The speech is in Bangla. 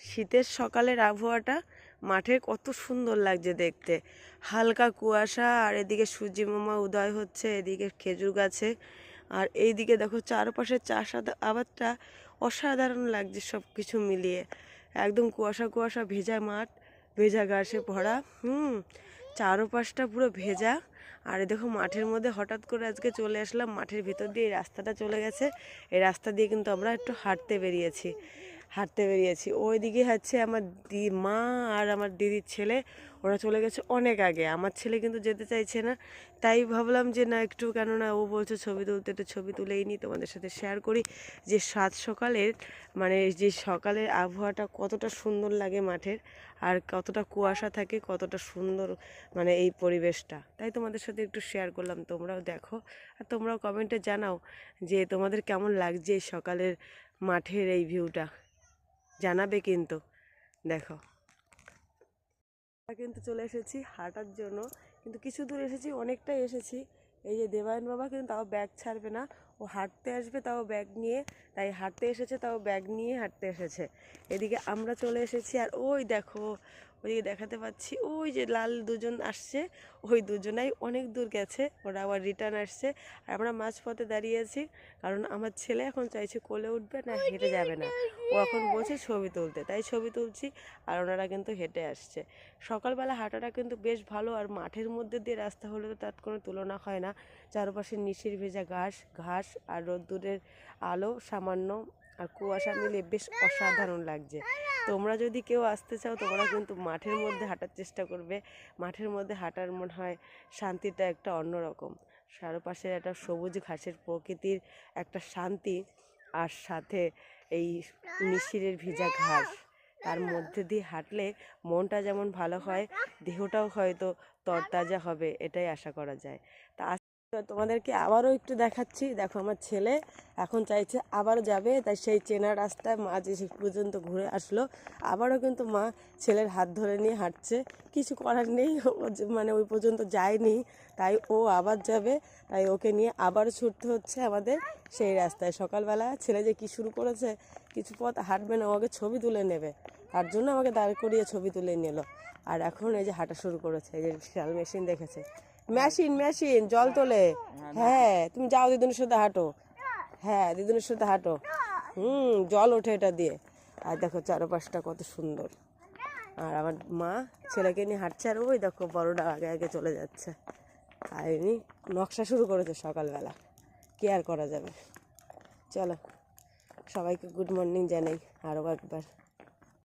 শীতের সকালের আবহাওয়াটা মাঠে কত সুন্দর লাগছে দেখতে। হালকা কুয়াশা, আর এদিকে সূর্যি মামা উদয় হচ্ছে, এদিকে খেজুর গাছে, আর এইদিকে দেখো চারপাশে আবাদটা অসাধারণ লাগছে সব কিছু মিলিয়ে। একদম কুয়াশা কুয়াশা, ভেজা মাঠ, ভেজা ঘাসে ভরা। চারপাশটা পুরো ভেজা। আর দেখো মাঠের মধ্যে হঠাৎ করে আজকে চলে আসলাম, মাঠের ভিতর দিয়ে এই রাস্তাটা চলে গেছে। এই রাস্তা দিয়ে কিন্তু আমরা একটু হাঁটতে বেরিয়েছি। ওইদিকে হচ্ছে আমার মা আর আমার দিদির ছেলে, ওরা চলে গেছে অনেক আগে। আমার ছেলে কিন্তু যেতে চাইছে না, তাই ভাবলাম যে না একটু, কেননা ও বলছে ছবি তুলতে, একটু ছবি তুলেই নিই, তোমাদের সাথে শেয়ার করি যে সাত সকালের মানে যে সকালের আবহাওয়াটা কতটা সুন্দর লাগে মাঠের, আর কতটা কুয়াশা থাকে, কতটা সুন্দর মানে এই পরিবেশটা। তাই তোমাদের সাথে একটু শেয়ার করলাম, তোমরাও দেখো আর তোমরাও কমেন্টে জানাও যে তোমাদের কেমন লাগছে এই সকালের মাঠের এই ভিউটা, জানাবে কিন্তু। দেখো কিন্তু চলে এসেছি হাঁটার জন্য, কিন্তু কিছু দূর এসেছি, অনেকটাই এসেছি। এই যে দেবায়ন বাবা কিন্তু তাও ব্যাগ ছাড়বে না, ও হাঁটতে আসবে তাও ব্যাগ নিয়ে। তাই হাঁটতে এসেছে, তাও ব্যাগ নিয়ে হাঁটতে এসেছে। এদিকে আমরা চলে এসেছি, আর ওই দেখো ওইদিকে দেখাতে পাচ্ছি, ওই যে লাল দুজন আসছে, ওই দুজনাই অনেক দূর গেছে, ওরা আবার রিটার্ন আসছে। আর আমরা মাঝপথে দাঁড়িয়েছি, কারণ আমার ছেলে এখন চাইছে কোলে উঠবে না, হেঁটে যাবে না। ও এখন বলছে ছবি তুলতে, তাই ছবি তুলছি। আর ওনারা কিন্তু হেঁটে আসছে। সকালবেলা হাঁটাটা কিন্তু বেশ ভালো, আর মাঠের মধ্যে দিয়ে রাস্তা হলে তো তার কোনো তুলনা হয় না। চারপাশে নিশির ভেজা ঘাস আর রোদ্দুরের আলো সামান্য আর কুয়াশা মিলে বেশ অসাধারণ লাগছে। তোমরা যদি কেউ আসতে চাও, তোমরা কিন্তু মাঠের মধ্যে হাঁটার চেষ্টা করবে। মাঠের মধ্যে হাঁটার মনে হয় শান্তিটা একটা অন্যরকম। চারপাশে একটা সবুজ ঘাসের প্রকৃতির একটা শান্তি, আর সাথে এই নিশিরের ভেজা ঘাস, তার মধ্যে দিয়ে হাঁটলে মনটা যেমন ভালো হয়, দেহটাও হয়তো তরতাজা হবে, এটাই আশা করা যায়। তা তোমাদেরকে আবারও একটু দেখাচ্ছি। দেখো আমার ছেলে এখন চাইছে আবারও যাবে, তাই সেই চেনা রাস্তায় মা যে পর্যন্ত ঘুরে আসলো, আবারও কিন্তু মা ছেলের হাত ধরে নিয়ে হাঁটছে। কিছু করার নেই, মানে ওই পর্যন্ত যায়নি, তাই ও আবার যাবে। তাই ওকে নিয়ে আবার ছুটতে হচ্ছে আমাদের সেই রাস্তায়। সকালবেলা ছেলে যে কী শুরু করেছে, কিছু পথ হাঁটবে না, ওকে ছবি তুলে নেবে, তার জন্য আমাকে দাঁড় করিয়ে ছবি তুলে নিল। আর এখন এই যে হাঁটা শুরু করেছে, এই যে বিশাল মেশিন দেখেছে, মেশিন জল তোলে। হ্যাঁ তুমি যাও, দিদুনের সাথে হাঁটো। হ্যাঁ দিদুনের সাথে হাঁটো। জল ওঠে এটা দিয়ে। আর দেখো চারপাশটা কত সুন্দর। আর আমার মা ছেলেকে নিয়ে হাঁটছে, আর ওই দেখো বড়টা আগে আগে চলে যাচ্ছে। আর এমনি নকশা শুরু করেছে সকালবেলা, কি আর করা যাবে। চলো সবাইকে গুড মর্নিং জানাই আরও একবার।